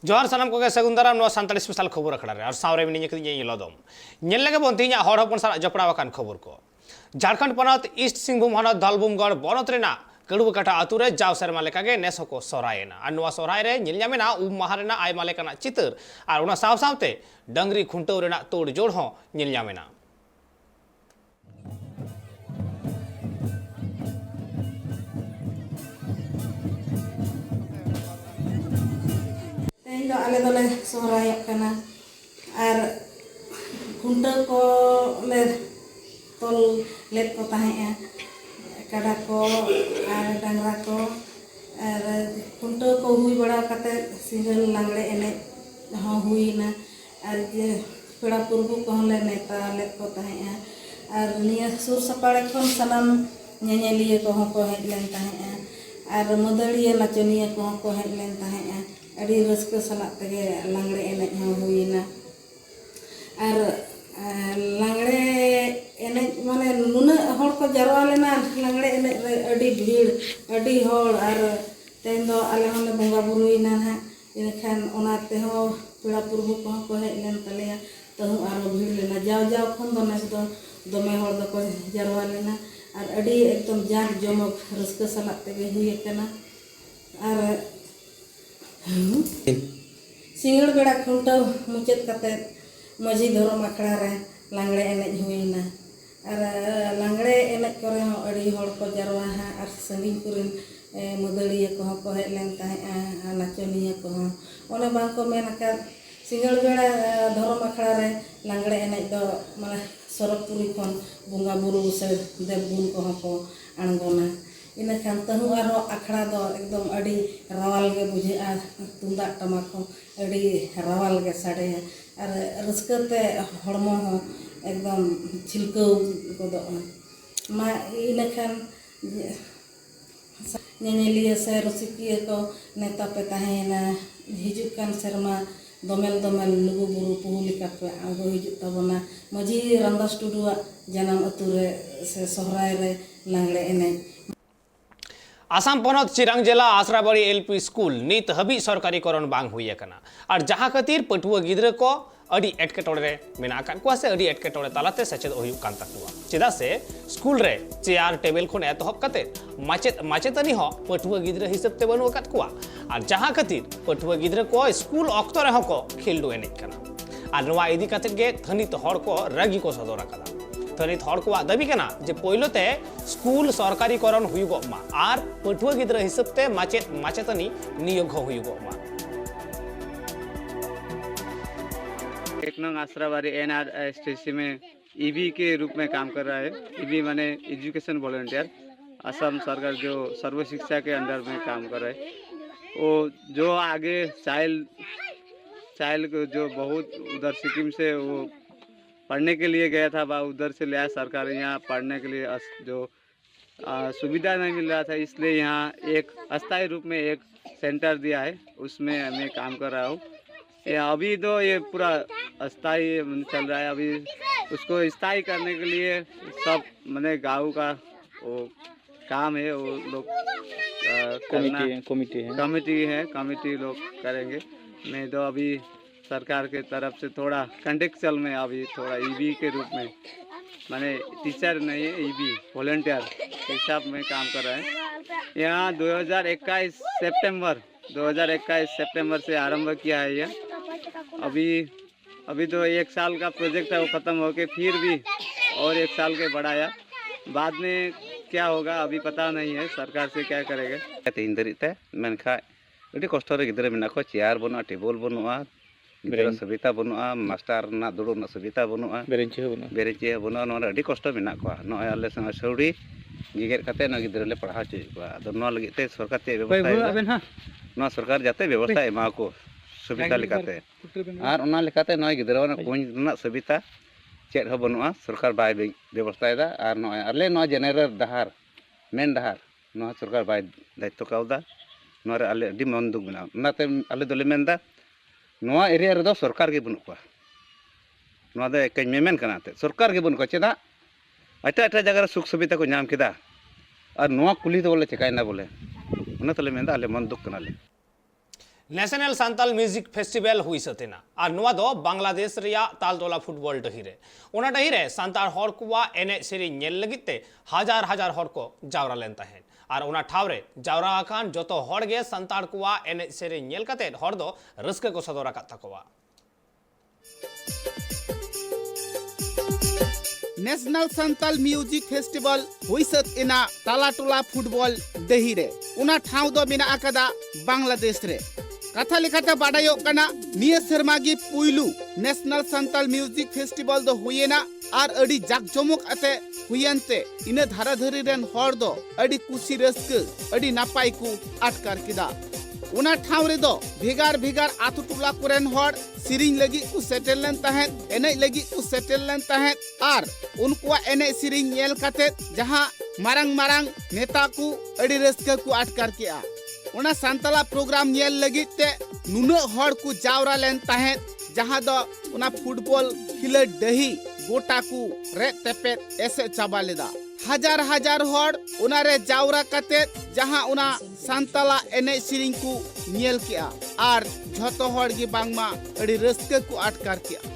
जोहार सानाम को सगुन दाराम नो सानताली स्पेशल खबर अखड़ा रे और सावरे मिनी के लदम नेल लगे बन तीन हर हपन सारा जपड़ावाकान खबर को झारखंड पनत ईस्ट सिंहभूम हनत दलबुमगढ़ बनत रेना कड़ुकाटा आतु रे जाव सेरमा लेकागे नेस को सोरायना और नवा सोराय रे नेल ᱧᱟᱢᱮᱱᱟ उम माहा रेना आयमा लेकाना चितर और उना साव सावते डंगरी खुंटव रेना तोड़ जोड़ हो नेल ᱧᱟᱢᱮᱱᱟ। आले दोले सोहरायक कना और खुंटव को ले तोल लेत को ताहेया काडा को और डांगरा को और खुंटव को हुई बड़ा कते सिंगल लांगड़े एने हो हुईना और जे पेड़ा पुरबु को ले नेता लेत को ताहेया और निया सुर सपाड़े खन सनम ñeñeliye को हेज लेन ताहेया और मदड़िए नाचनिया को हेज लेन ताहेया अड़ी रस्क सलाह तगे लांगड़े एने हुईना और लांगड़े एने माने नुना हर को जरवा लेना लांगड़े एने अड़ी भीड़ अड़ी हर और तेन दो आले होने बंगा बुरुईना हा इनखान ओनाते हो पेड़ा पुरबु को हेज लेन तलेया तहु आरो भीड़ लेना जाव जाव खन दो नेस दो दमे हर दो को जरवा लेना और अड़ी एकदम जाक जमक रस्क सलाह तगे हुई कना और सिंगड़ बेड़ा खुंटव मुचाद कते मजी धरम आखड़ा रे लांगड़े एनेज हुईना और लांगड़े एनेज करे हो अड़ी हड़ को जरवा हा और संगीन कुरिन मदड़िया को हेज लेन ताहेआ नाचनिया को ओने बांग को मेन का सिंगड़ बेड़ा धरम आखड़ा रे लांगड़े एनेज दो माने सरकपुरी खन बंगा बुरु से देवगुण को आणगोना इन खान तहु आरो आखड़ा दो एकदम अड़ी रावाल गे बुझे तुंदा टमाक अड़ी रावाल गे साड़े और रस्कते हड़मो हो एकदम छिलकव गोदो मा इन खान ñeñeliye से रसिकिये को नेता पे ताहेना हिजुक कान सेरमा दोमेल दोमेल लुगु बुरु पुहुलिका पे आगो हिजुक तबना मजी रामदास टुडुआ जानम अतु रे से सोहराय रे लांगड़े एनेज। आसाम पनत चिरांग जिला आसराबाड़ी एलपी स्कूल नित हबी सरकारीकरण बांग हुई कना और जहां खातिर पटुआ गिद्र को अड़ी एटकेटोड़े मेना को से अड़ी एटकेटोड़े तालाते सचेद हुई कान तकुआ चेदा से स्कूल रे चेयर टेबल खन एतहब कते माचेत माचेतनी हो पटुआ गिद्र हिसाब ते बनु अकात कुआ और जहां खातिर पटुआ गिद्र को स्कूल ऑक्तो रे को खेलडो एनेज कना और नवा इदी कते गे थनित हड़ को रगी को सदर कदा थनित हड़ को दाबी कना जे पहिलोते स्कूल सरकारीकरण हुयुगमा और पटुआ गिद्र हिसाब ते माचेत माचेतनी नियोग हुयुगमा। एक नंग आसराबाड़ी एनआरएसटीसी में ईबी के रूप में काम कर रहा है। ईबी माने एजुकेशन वॉलंटियर असम सरकार जो सर्व शिक्षा के अंडर में काम कर रहा है। वो जो आगे चाइल्ड को जो बहुत उधर सिक्किम से वो पढ़ने के लिए गया था उधर से लिया सरकार यहाँ पढ़ने के लिए जो सुविधा नहीं मिल रहा था इसलिए यहाँ एक अस्थायी रूप में एक सेंटर दिया है उसमें मैं काम कर रहा हूँ। अभी तो ये पूरा अस्थाई चल रहा है। अभी उसको स्थायी करने के लिए सब मैंने गाँव का वो काम है वो लोग कमेटी लोग करेंगे। मैं तो अभी सरकार के तरफ से थोड़ा कंटेक्चुअल में अभी थोड़ा ईबी के रूप में माने टीचर नहीं है ईबी वॉलंटियर हिसाब में काम कर रहा है। यहाँ 2021 सितंबर से आरंभ किया है यह। अभी तो एक साल का प्रोजेक्ट है वो ख़त्म होके फिर भी और एक साल के बढ़ाया बाद में क्या होगा अभी पता नहीं है सरकार से क्या करेगा। तीन दरिते मेनखा अभी कष्ट गिद्रे मेना को चेयर बनुआ टेबल बनुआ गिद्रा सुविधा बनुआ मास्टर ना दुड़ुब ना सुविधा बनुआ बेरेंची बनुआ नोरा अभी कष्ट मेना को नय आले संग सौड़ी गिगेर कते न गिद्रे ले पढ़ा चुई को आदो न लगे ते सरकार ते व्यवस्था न सरकार जाते व्यवस्था एमा को सुविधा लेकाते और ओना लेकाते नय गिद्रा ना कुंज ना सुविधा चेद हो बनुआ सरकार बाय व्यवस्थाएदा और नय आले न जेनेरल डहार मेन डहार न सरकार बाय दायित्व काउदा नोरे आले अभी मन दुख मेना नाते आले दोले मेनदा नोआ एरिया रे दो सरकार के बनु को नोआ दे कई मेमेन कना ते सरकार के बनु को चेदा एटा जगह सुख सुविधा को नाम केदा और नोआ कुली दो बोले चेकायना बोले उना तले मेनदा आले मन दुख कनाले। नेशनल सांताल म्यूजिक फेस्टिवल हुई सतेना और नोआ दो बांग्लादेश रिया तालतोला फुटबॉल डहीरे ओना डहीरे सांताल हर कुआ एने सेरी नेल लगिते हजार हजार हर को जावरा लेन तहेन और ओना ठावरे जावरा आकान जतो हर गे सांताल कुआ एने सेरी नेल कते हर दो रस्के को सदर आकात तकवा नेशनल सांताल म्यूजिक फेस्टिवल हुईसत इना तालाटोला फुटबॉल डहीरे उना ठाव दो मिना आकादा बांग्लादेश रे कथा लेखाते बाडायो कना निया सेरमागी पुइलू नेशनल सांताल म्यूजिक फेस्टिवल दो हुयेना आर अडी जाकजमक आते हुयनते इना धाराधरी रेन हर दो अडी कुसी रस्के अडी नापाय को आटकार किदा उना ठाव रे दो भेगार भेगार आतु टोला कोरेन हर सिरिंग लगी को सेटल लेन तहें एने लगी को सेटल लेन तहें आर उनको एने सिरिंग नेल काते जहां मारंग मारंग नेता को अडी रस्के को आटकार किया उना सांताला प्रोग्राम नेल लगी ते नुना हर को जावरा लेन तहें जहां दो उना फुटबॉल खिले दही गोटा को रे तेपेत ऐसे चाबा लेदा हजार हजार हर उना रे जावरा काते जहां उना सांताला एने सिरिंग को नेल किया आर झतो हर गी बांगमा अडी रस्के को आटकार किया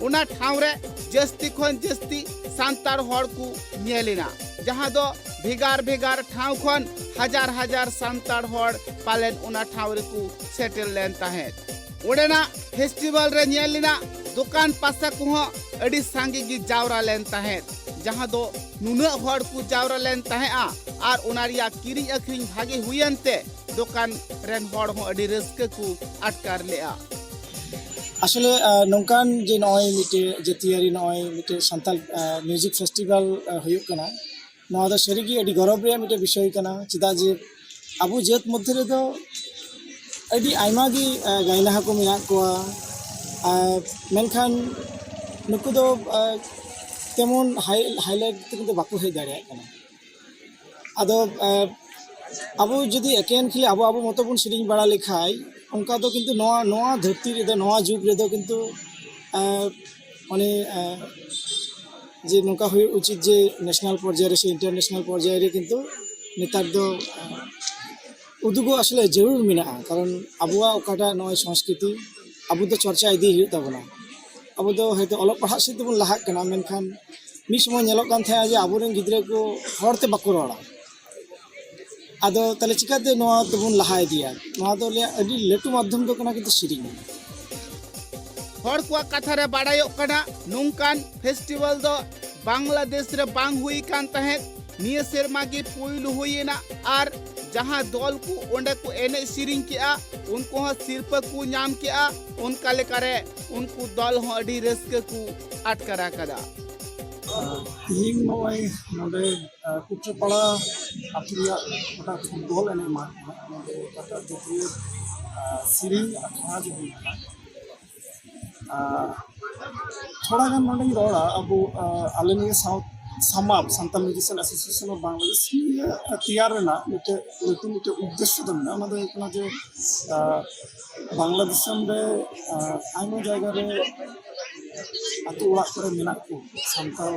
उना ठाव रे जस्ती खन जस्ती सांतार हर को नेलिना जहां दो भेगार भेगार ठाव खन हजार हजार सांतार हर पालेन उना ठाव रे को सेटल लेन ताहे ओडेना फेस्टिवल रे नेलिना दुकान पासा को अडी सांगी गी जावरा लेन ताहे जहां दो नुना हर को जावरा लेन ताहे आर उनारिया किरिंग अखरिंग भागे हुयनते दुकान रेन हर हो अडी रस्के को आटकार लेआ আসলে নৌকান যে নয় মিটে জাতীয়ারি নয় মিটে সান্তাল মিউজিক ফেস্টিভ্যাল ᱦᱩᱭᱩᱜ ᱠᱟᱱᱟ ᱱᱚᱣᱟ ᱫᱚ ᱥᱟᱹᱨᱤᱜᱮ ᱟᱹᱰᱤ ᱜᱚᱨᱚᱵ ᱨᱮᱭᱟᱜ ᱢᱤᱫᱴᱮᱱ ᱵᱤᱥᱚᱭ ᱠᱟᱱᱟ ᱪᱮᱫᱟᱜ ᱡᱮ ᱟᱵᱚ ᱡᱟᱹᱛ ᱢᱚᱫᱽᱫᱷᱮ ᱨᱮᱫᱚ ᱟᱹᱰᱤ ᱟᱭᱢᱟ ᱜᱮ ᱜᱟᱭᱱᱟᱦᱟ ᱠᱚ ᱢᱮᱱᱟᱜ ᱠᱚᱣᱟ ᱢᱮᱱᱠᱷᱟᱱ ᱱᱩᱠᱩ ᱫᱚ তেমন হাইলাইট কিন্তু বাকো হয়ে দাঁড়ায় কানা আদো আবু যদি একেন খালি আবু আবু মতো বন সিরিং বাড়া লেখাই उनका तो किंतु नवा धरती रे नवा जुग रे किंतु माने जे नौका हुई उचित जे नेशनल पर्याय से इंटरनेशनल पर्याय रे किंतु नेतार दो उदुगो आसले जरूर मेना कारण आबुआ ओकाटा नय संस्कृति आबु दो चर्चा इदी हुई तबना आबु दो हयतो अलग पढ़ा से बन लाहाक कना मेनखान मिस समय नेलोक कान थाया जे आबुरेन गिद्रे को हरते बाको रड़ा आदो तले चिकाते नोआ तबुन लहा दिया नोआ तो ले अडी लेटू माध्यम दो कना किंतु सिरिंग हर को कथा रे बाडायो कना नोंकान फेस्टिवल दो बांग्लादेश रे बांग हुई कान तहे निया सेरमा गे पुइलु होइना आर जहां दल को ओंडे को एने सिरिंग किया उनको सिरपा को नाम किया उनका लेकारे उनको दल हो अडी रस्के को आटकरा कदा तीन नय नोडे कुट्रपाड़ा आतुरिया गोटा फुटबॉल एने मा नोडे गोटा जतिय सिरिंग अखड़ा जो हुईना थोड़ा गान नोडे रोड़ा अब आलेनिया साउथ समाप Santal musician association of Bangladesh तैयार रेना मिटे लटू मिटे उद्देश्य दो मेना ओना दो एकना जे बांग्लादेश रे आइनो जायगा रे आतु ओड़ा करे मेना को सांताल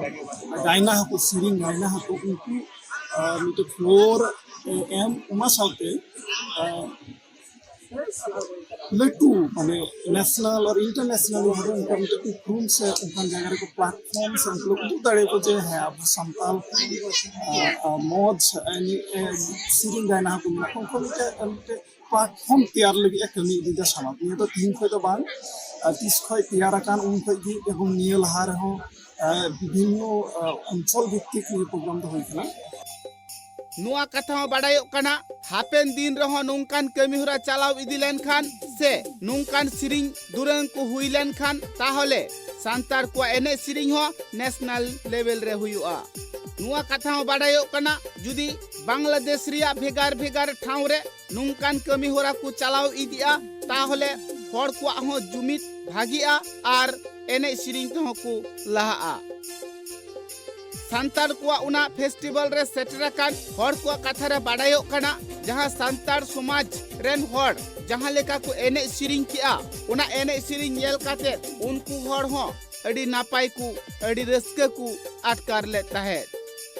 गायना को सिरिंग गायना को उनको मिटे फ्लोर एम उमा साउते लटू माने नेशनल और इंटरनेशनल हर उनका मिटे प्रूम से उनका जगह को प्लेटफॉर्म से उनको उदुग दाड़े को जे है अब सांताल मौज सिरिंग गायना को मेना उनको मिटे प्लेटफॉर्म तैयार लगी एक कमी दिदा समाज ये तो तीन खय तो बान तीस खय तैयार कान उन खय गी एवं नियल हार हो विभिन्न अंचल भित्तिक प्रोग्राम तो होइना नुआ कथा बाडायो कना हापेन दिन रहो नोंकान कमी हुरा चलाव इदी लेन खान से नोंकान सिरिंग दुरंग को हुई लेन खान ताहले सांतार को एने सिरिंग हो नेशनल लेवल रे हुआ नुआ कथा बाडायो कना जुदी बांग्लादेश रिया भेगार भेगार ठाव रे नोंकान कमी हुरा को चलाव इदिया ताहले हर को हो जुमित भागिया आर एने सिरिंग तो को लाहा सांतार को उना फेस्टिवल रे सेटरा कान हर को कथा रे बाडायो कना जहां सांतार समाज रेन हर जहां लेका को एने सिरिंग किया उना एने सिरिंग नेल काते उनको हर हो अडी नापाय को अडी रस्के को आटकार लेता है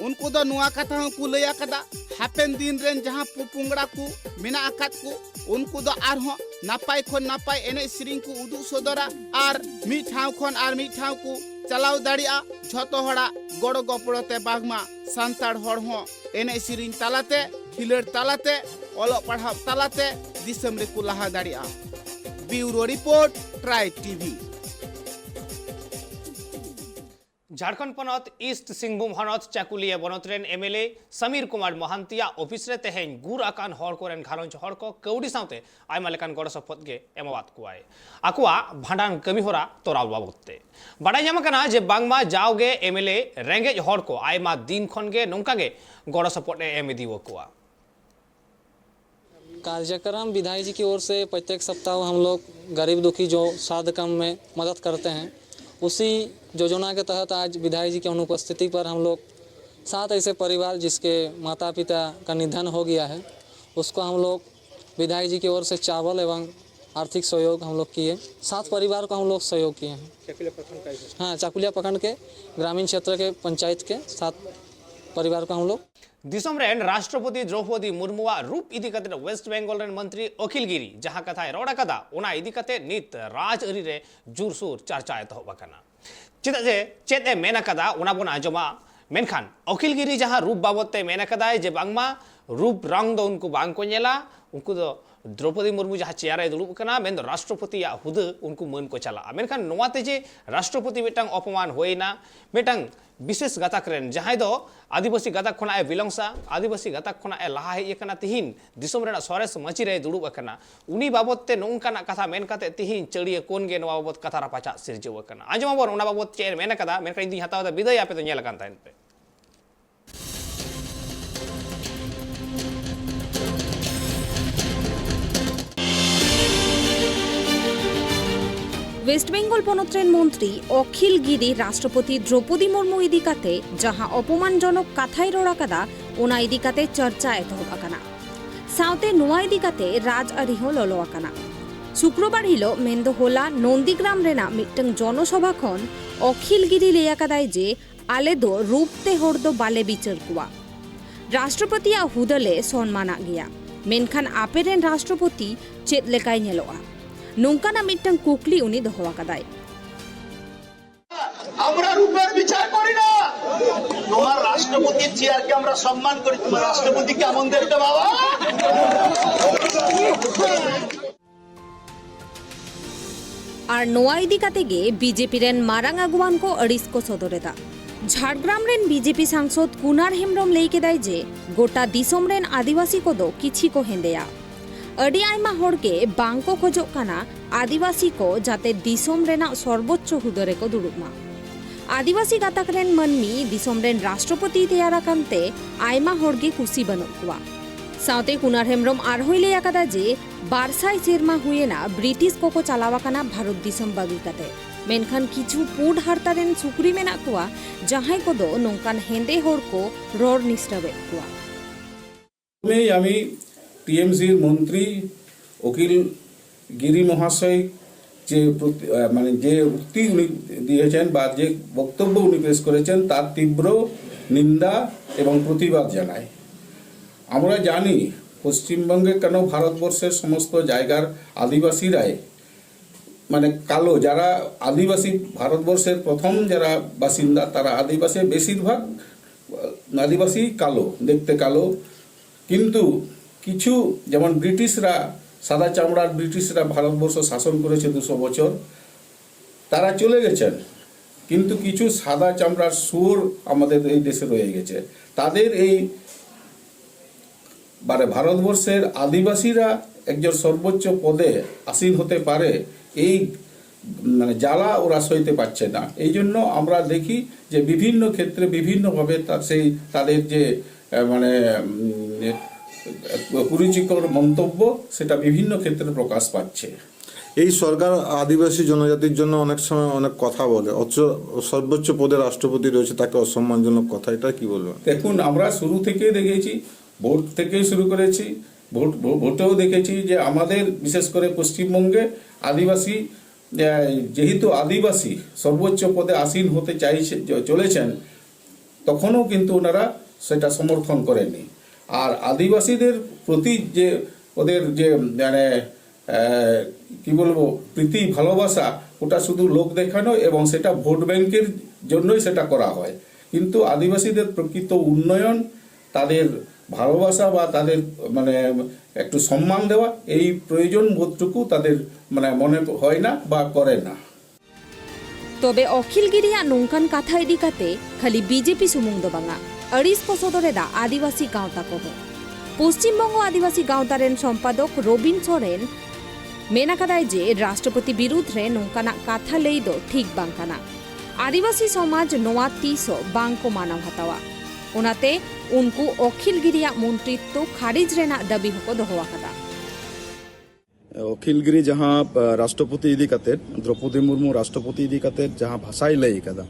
उनको दो नुआ कथा को लैया कदा हापेन दिन रेन जहां पुपुंगड़ा को मेना आकात को उनको दो आर हो नापाय खन नापाय एने सिरिंग को उदु सदरा आर मी ठाव खन आर मी ठाव को चलाव दाड़िया झतो हड़ा गड़ो गपड़ोते बागमा सांताड़ हड़ हो एने सिरिंग तालाते खिलड़ तालाते ओलो पढ़ाव तालाते दिसम रे को लहा दाड़िया। ब्यूरो रिपोर्ट ट्राई टीवी। झारखंड पनत ईस्ट सिंहभूम हनत चाकुलिया बनतरेन एमएलए समीर कुमार महंतिया ऑफिस रे तेहेन गुर आकान हर कोरेन घारंज हर को कौड़ी साउते आयमा लेकान गड़ सपत गे एमावात कुआय आकुआ भांडान कमी होरा तोराल बाबते बाडाय जाम कना जे बांगमा जावगे एमएलए रेंगेज हर को आयमा दिन खन गे नोंका गे गड़ सपत एम दिवो कुआ। कार्यक्रम विधायक जी की ओर से प्रत्येक सप्ताह हम लोग गरीब दुखी जो साध काम में मदद करते हैं, उसी योजना के तहत आज विधायक जी की अनुपस्थिति पर हम लोग 7 ऐसे परिवार जिसके माता पिता का निधन हो गया है, उसको हम लोग विधायक जी की ओर से चावल एवं आर्थिक सहयोग हम लोग किए। 7 परिवार को हम लोग सहयोग किए हैं। हाँ, चाकुलिया प्रखंड के ग्रामीण क्षेत्र के पंचायत के 7 परिवार को हम लोग दिसम रेन राष्ट्रपति द्रौपदी मुर्मुआ रूप इदी कते वेस्ट बेंगल रेन मंत्री अखिल गिरी जहां कथाय रोड़ा कदा ओना इदी कते नित राजअरी रे जुरसुर चर्चा एतहब आकना चेदा जे चेद ए मेना कदा ओना बोन आंजमा मेनखान अखिल गिरी जहां रूप बाबते मेना कदाय जे बांगमा रूप रंग दो उनको बांग को नेला उनको दो द्रौपदी मुर्मू जहां चेयर ए दुलुब कना मेन राष्ट्रपति या हुद उनको मन को चला मेनखान नोवाते जे राष्ट्रपति मिटंग अपमान होइना मिटंग विशेष गातक रेन जहां दो आदिवासी गातक खना ए बिलंगसा आदिवासी गातक खना ए लाहा हे कना तिहिन दिसम रेना सरेस मची रे दुलुब अकना उनी बाबते नोंकाना कथा मेन कते तिहिन चड़िए कोन गे नोवा बाबत कथा रापाचा सिरजव अकना आंजमा बोर ओना बाबत चेर मेन कदा मेनखान इंदी हताव विदाय आपे तो नेल कान ताइन पे। वेस्ट बेंगल पनतरेन मंत्री अखिल गिरी राष्ट्रपति द्रौपदी मुर्मू इदी काते जहां अपमानजनक कथाय रोड़ा कदा ओना इदी काते चर्चा एतहब आकना साउते नुआ इदी काते राजआरी हो ललो आकना। शुक्रवार हिलो मेंदो होला नंदीग्राम रेना मिटंग जनसभा खन अखिल गिरी लेया कदाय जे आले दो रूपते होड़ दो बाले बिचार कुआ राष्ट्रपति आ हुदले सम्माना गया मेनखान आपेरेन राष्ट्रपति चेद लेकाय नेलोआ नौकाना मिटंग कुकली उनी दोहवा कदाय আমরা রূপের বিচার করি না তোমার রাষ্ট্রপতির চেয়ারকে আমরা সম্মান করি তোমার রাষ্ট্রপতি কেমন দেখতে বাবা। আর নোয়া ইদি কাতে গে বিজেপি रेन मारांग आगुवान को अड़िस को सदरेदा झाड़ग्राम रेन बीजेपी सांसद कुनार हेम्ब्रम लई केदाय जे गोटा दिसम रेन आदिवासी को दो किछि को हेंदेया अड़ी आयमा होड़के बांग को खोजोग काना आदिवासी को जाते दिसम रेना सर्वोच्च हुदरे को दुड़ुबमा आदिवासी गातक रेन मनमी दिसम रेन राष्ट्रपति तेयारा कानते आयमा होड़गे खुशी बनुग कुआ साउते कुनार हेम्ब्रम आरहोय लैया कदा जे 1200 सेरमा हुएना ब्रिटिश को चलावा काना भारत दिसम बागी काते मेनखान किछु पुड हारता रेन सुक्री मेना कुआ जहां को दो नोंकान हेंदे होड़ को रोड निस्टावे कुआ में आमी टीएमसी मंत्री अखिल गिरी महाशय जे माने जे उक्ति उनी दिएছেন বা যে বক্তব্য উনি পেশ করেছেন তার তীব্র নিন্দা এবং প্রতিবাদ জানাই। আমরা জানি পশ্চিমবঙ্গে কেন ভারতবর্ষের সমস্ত জায়গার আদিবাসীরাই মানে কালো যারা আদিবাসী ভারতবর্ষের প্রথম যারা বাসিন্দা তারা আদিবাসী বেশিরভাগ আদিবাসী কালো দেখতে কালো কিন্তু কিছু যেমন ব্রিটিশরা সাদা চামড়ার ব্রিটিশরা ভারতবর্ষ শাসন করেছে 200 বছর তারা চলে গেছেন কিন্তু কিছু সাদা চামড়ার সুর আমাদের এই দেশে রয়ে গেছে তাদের এই মানে ভারতবর্ষের আদিবাসীরা একজন সর্বোচ্চ পদে আসীন হতে পারে এই মানে জ্বালা ওরা সইতে পারছে না এই জন্য আমরা দেখি যে বিভিন্ন ক্ষেত্রে বিভিন্নভাবে তাদের যে মানে কুরুচিকর মন্তব্য সেটা বিভিন্ন ক্ষেত্রে প্রকাশ পাচ্ছে। এই সরকার আদিবাসী জনজাতির জন্য অনেক সময় অনেক কথা বলে সর্বোচ্চ পদে রাষ্ট্রপতি রয়েছে তাকে অসম্মানজনক কথা এটা কি বলবেন? দেখুন আমরা শুরু থেকেই দেখেছি ভোট থেকেই শুরু করেছি ভোটেও দেখেছি যে আমাদের বিশেষ করে পশ্চিমবঙ্গে আদিবাসী যেহেতু আদিবাসী সর্বোচ্চ পদে আসীন হতে চাইছে চলেছেন তখনও কিন্তু ওনারা সেটা সমর্থন করেনি। আর আদিবাসীদের প্রতি যে ওদের যে মানে কি বলবো প্রীতি ভালোবাসা, ওটা শুধু লোক দেখানো এবং সেটা ভোট ব্যাংকের জন্যই সেটা করা হয়। কিন্তু আদিবাসীদের প্রকৃত উন্নয়ন, তাদের ভালোবাসা বা তাদের মানে একটু সম্মান দেওয়া, এই প্রয়োজন বোধটুকু তাদের মানে মনে হয় না বা করে না। তবে অখিলগিরিয়া নৌকান কাথা ইদি কাতে খালি বিজেপি সুমুং ᱫᱚ ᱵᱟᱝᱟ ᱟᱹᱲᱤᱥ ᱠᱚ ᱥᱚᱫᱚᱨᱮᱫᱟ ᱟᱹᱫᱤᱵᱟᱹᱥᱤ ᱜᱟᱶᱛᱟ ᱠᱚᱦᱚᱸ। পশ্চিমবঙ্গ আদিবাসী গাঁওতা রেন সম্পাদক রবিন সোরেন মেন আকাদায় যে রাষ্ট্রপতি বিরুদ্ধ রে নৌকানাᱜ কাথা ᱞᱟᱹᱭ ᱫᱚ ᱴᱷᱤᱠ ᱵᱟᱝ ᱠᱟᱱᱟ। আদিবাসী সমাজ নোয়া তিসᱚ ᱵᱟᱝ ᱠᱚ ᱢᱟᱱᱟᱣ ᱦᱟᱛᱟᱣᱟ। ᱚᱱᱟᱛᱮ उनको অখিলগিরিয়া মন্ত্রিত্ব খারিজ রেনাᱜ দাবি হকᱚ ᱫᱚᱦᱚ ᱟᱠᱟᱫᱟ। অখিলগিরি जहाँ राष्ट्रपति इदी कते द्रौपदी मुर्मू राष्ट्रपति इदी कते जहाँ भाषाई लई कदा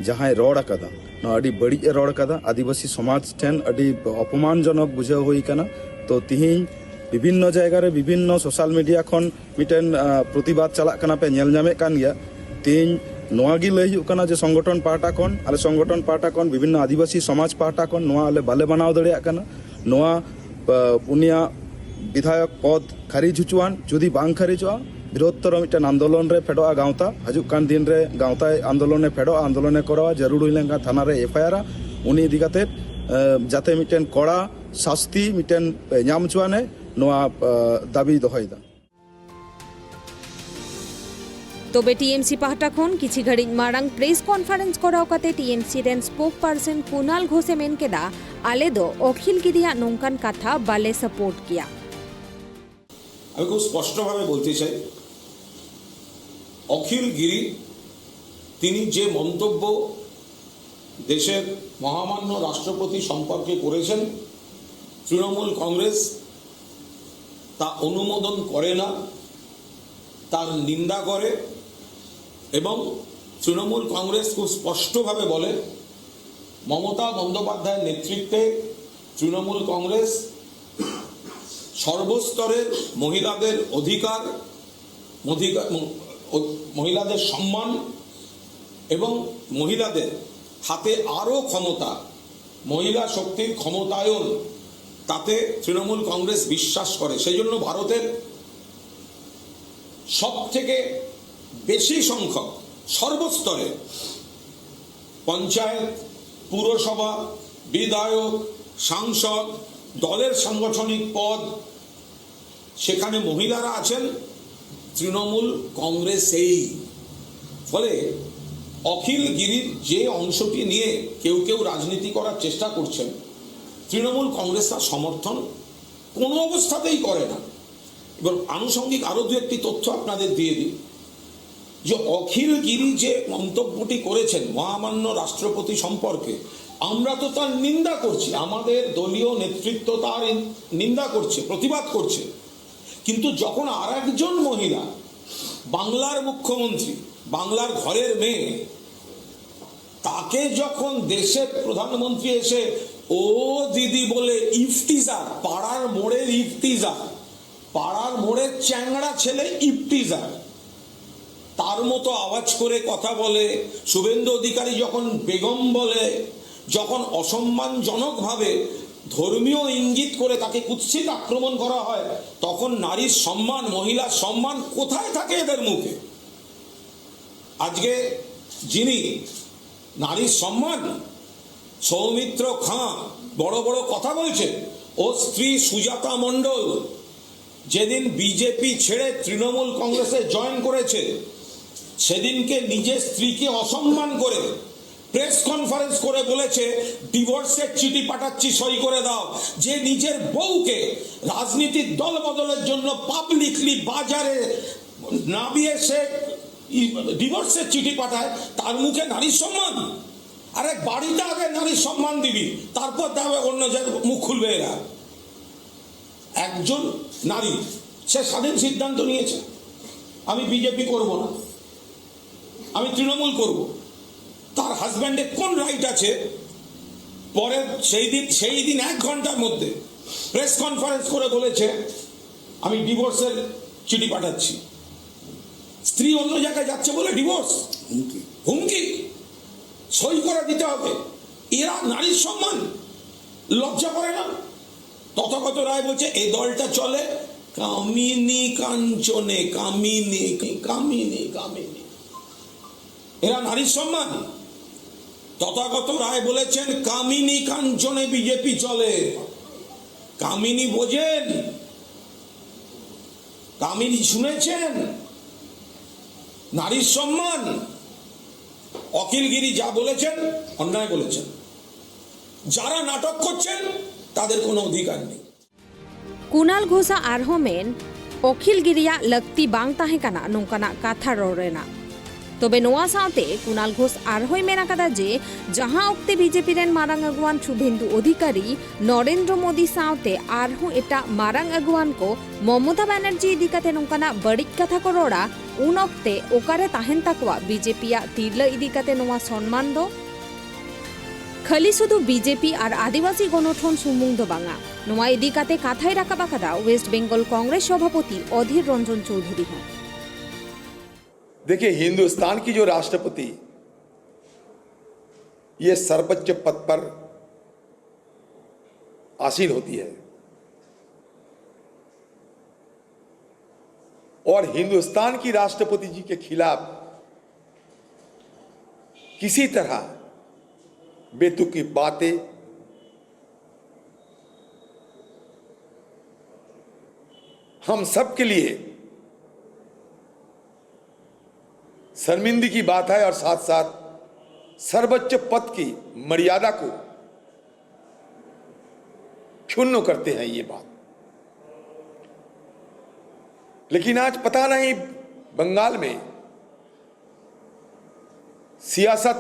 जहाँ रड़ कदा अड़ी बड़ी रड़ कदा आदिवासी समाज ठेन अड़ी अपमानजनक बुझे हुई कना। तो तिहिन विभिन्न जगह रे विभिन्न सोशल मीडिया खन मिटेन प्रतिबाद चला कना पे नेल नामे कान गया। तिहिन नोआगी लई हुई कना जे संगठन पार्टा खन आले संगठन पार्टा खन विभिन्न आदिवासी समाज पार्टा खन नोआ आले बाले बनाव दड़िया कना। नोआ पुनिया विधायक पद खारिज हुचुआन जुदी बांग खारिजोआ बृहत्तर मिटन आंदोलन रे फेडोआ गाँवता हजुक कान दिन रे गाँवता आंदोलन फेडोआ आंदोलन करा जरूर हुई लेंगा थाना रे एफआईआर उनी इदी काते जाते मिटन कड़ा शास्ति मिटन नाम चुआने नोआ दाबी दोहयदा। তবে টিএমসি পাহটা খন কিছু ঘড়ি মারাং প্রেস কনফারেন্স করাও কাতে টিএমসি রেন স্পোক পারসন কুনাল ঘোষে মেন কেদা আলে দো অখিলগিরিয়া নৌকান কাথা বালে সাপোর্ট কিয়া। আমি খুব স্পষ্টভাবে বলতে চাই, অখিলগিরি তিনি যে মন্তব্য দেশের মহামান্য রাষ্ট্রপতি সম্পর্কে করেছেন, তৃণমূল কংগ্রেস তা অনুমোদন করে না, তার নিন্দা করে এবং তৃণমূল কংগ্রেস খুব স্পষ্টভাবে বলে মমতা বন্দ্যোপাধ্যায়ের নেতৃত্বে তৃণমূল কংগ্রেস সর্বস্তরের মহিলাদের অধিকার, মহিলাদের সম্মান এবং মহিলাদের হাতে আরও ক্ষমতা, মহিলা শক্তির ক্ষমতায়ন, তাতে তৃণমূল কংগ্রেস বিশ্বাস করে। সেই জন্য ভারতের সব থেকে বেশি সংখ্যক সর্বস্তরে পঞ্চায়েত, পুরসভা, বিধায়ক, সাংসদ, দলের সাংগঠনিক পদ, সেখানে মহিলারা আছেন তৃণমূল কংগ্রেসেই। ফলে অখিলগিরির যে অংশটি নিয়ে কেউ কেউ রাজনীতি করার চেষ্টা করছেন, তৃণমূল কংগ্রেস তার সমর্থন কোনো অবস্থাতেই করে না। এবং আনুষঙ্গিক আরও দু একটি তথ্য আপনাদের দিয়ে দিই যে অখিলগিরি যে মন্তব্যটি করেছেন মহামান্য রাষ্ট্রপতি সম্পর্কে, আমরা তো তার নিন্দা করছি, আমাদের দলীয় নেতৃত্ব তার নিন্দা করছে, প্রতিবাদ করছে। কিন্তু যখন আর একজন মহিলা, বাংলার মুখ্যমন্ত্রী, বাংলার ঘরের মেয়ে, তাকে যখন দেশের প্রধানমন্ত্রী এসে ও দিদি বলে ইফতিজার, পাড়ার মোড়ের ইফতিজার, পাড়ার মোড়ের চ্যাংড়া ছেলে ইফতিজার, তার মতো আওয়াজ করে কথা বলে, শুভেন্দু অধিকারী যখন বেগম বলে, যখন অসম্মানজনকভাবে ধর্মীয় ইঙ্গিত করে তাকে কুৎসিত আক্রমণ করা হয়, তখন নারীর সম্মান, মহিলার সম্মান কোথায় থাকে এদের মুখে? আজকে যিনি নারীর সম্মান, সৌমিত্র খাঁ বড় বড় কথা বলছে, ও স্ত্রী সুজাতা মণ্ডল যেদিন বিজেপি ছেড়ে তৃণমূল কংগ্রেসে জয়েন করেছে, সেদিনকে নিজের স্ত্রীকে অসম্মান করে প্রেস কনফারেন্স করে বলেছে ডিভোর্সের চিঠি পাঠাচ্ছি, সই করে দাও। যে নিজের বউকে রাজনীতির দল বদলের জন্য পাবলিকলি বাজারে নামিয়ে সে ডিভোর্সের চিঠি পাঠায়, তার মুখে নারীর সম্মান? আরে বাড়িতে আগে নারীর সম্মান দিবি, তারপর দেবে অন্য জায়গায় মুখ খুলবে। এরা একজন নারী, সে স্বাধীন সিদ্ধান্ত নিয়েছে আমি বিজেপি করব না, আমি তৃণমূল করব। তার হাজব্যান্ডের কোন রাইট আছে পরে সেই দিন 1 ঘন্টার মধ্যে প্রেস কনফারেন্স করে বলেছে আমি ডিভোর্সের চিঠি পাঠাচ্ছি? স্ত্রী অন্য জায়গায় যাচ্ছে বলে ডিভোর্স হুমকি সই করে দিতে হবে। এরা নারীর সম্মান লজ্জা করে না? তথাগত রায় বলছে এই দলটা চলে কামিনী কাঞ্চনে, কামিনী কামিনী কামিনী, এরা নারীর সম্মান। তথাগত রায় বলেছেন কামিনী কাঞ্চনে বিজেপি চলে। কামিনী বোঝেন? কামিনী শুনেছেন? নারীর সম্মান। অখিলগিরি যা বলেছেন অন্যায় বলেছেন। যারা নাটক করছেন তাদের কোনো অধিকার নেই। कुणाल घोषा आरहोमेन अखिलगिरिया लक्ति बांग ताहे काना नोंकाना काथा रोरेना तबे नोआ साथे कुणाल घोष आरहोय मेना कदा जे जहां ओक्ते बीजेपी रेन मारांग अगुवान शुभेंदु अधिकारी नरेंद्र मोदी साथे आरहो एटा मारांग अगुवान को ममता बनर्जी इदिकाते नोंकाना बड़िक कथा को रोड़ा उन ओक्ते ओकारे ताहेन ताकवा बीजेपीया तिरला इदिकाते नोआ सम्मान दो खाली शुधु बीजेपी और आदिवासी गणठन सुमुंग दो बांगा नोआ इदिकाते काथाय राखाबा कादा वेस्ट बेंगल कांग्रेस सभापति अधीर रंजन चौधरी हैं। देखिए, हिंदुस्तान की जो राष्ट्रपति ये सर्वोच्च पद पर आसीन होती है और हिंदुस्तान की राष्ट्रपति जी के खिलाफ किसी तरह बेतुकी बातें हम सब के लिए शर्मिंदगी की बात है और साथ साथ सर्वोच्च पद की मर्यादा को क्षुण्ण करते हैं ये बात। लेकिन आज पता नहीं बंगाल में सियासत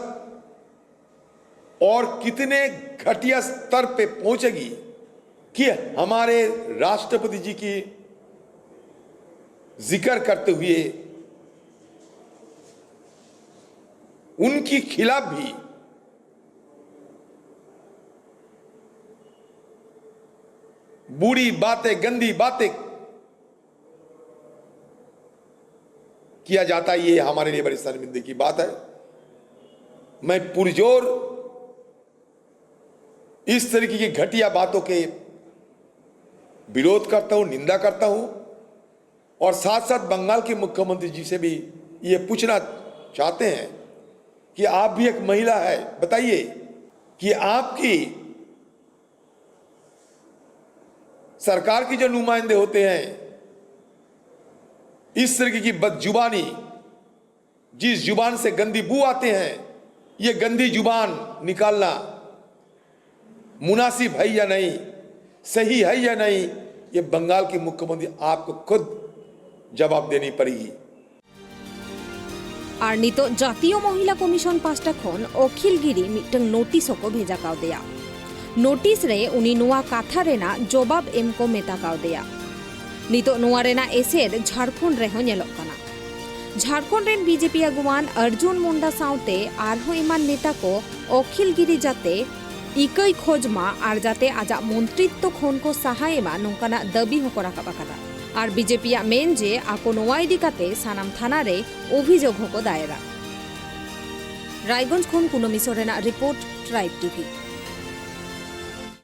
और कितने घटिया स्तर पे पहुंचेगी कि हमारे राष्ट्रपति जी की जिक्र करते हुए उनकी खिलाफ भी बुरी बातें, गंदी बातें किया जाता है। ये हमारे लिए बड़ी शर्मिंदगी की बात है। मैं पुरजोर इस तरीके की घटिया बातों के विरोध करता हूं, निंदा करता हूं और साथ साथ बंगाल के मुख्यमंत्री जी से भी ये पूछना चाहते हैं कि आप भी एक महिला है, बताइए कि आपकी सरकार की जो नुमाइंदे होते हैं इस तरीके की बदजुबानी, जिस जुबान से गंदी बू आते हैं, ये गंदी जुबान निकालना मुनासिब है या नहीं, सही है या नहीं, ये बंगाल के मुख्यमंत्री आपको खुद जवाब देनी पड़ेगी। और नितो जातीय महिला कमिशन पास्टा खन अखिलगिरी मिटंग नोटिस को भेजा कावदेया नोटिस रे उनी नुआ काथा रेना जवाब एम को मेता कावदेया नितो नुआ रेना एसेर झारखंड रेहो नेलोग काना झारखंड रेन बीजेपी अगुवान अर्जुन मुंडा साउते आरहो एमान नेता को अखिलगिरी जाते इकई खोजमा और जाते आजा मंत्रित्व खन को सहायमा नोंकाना दाबी हको राखाबा कादा और बीजेपी मेन जे आको नोआ इदी काते सानाम थाना रे अभियोग हको दायरा। रायगंज खन कुनमी सोरेना रिपोर्ट ट्राइब टीवी।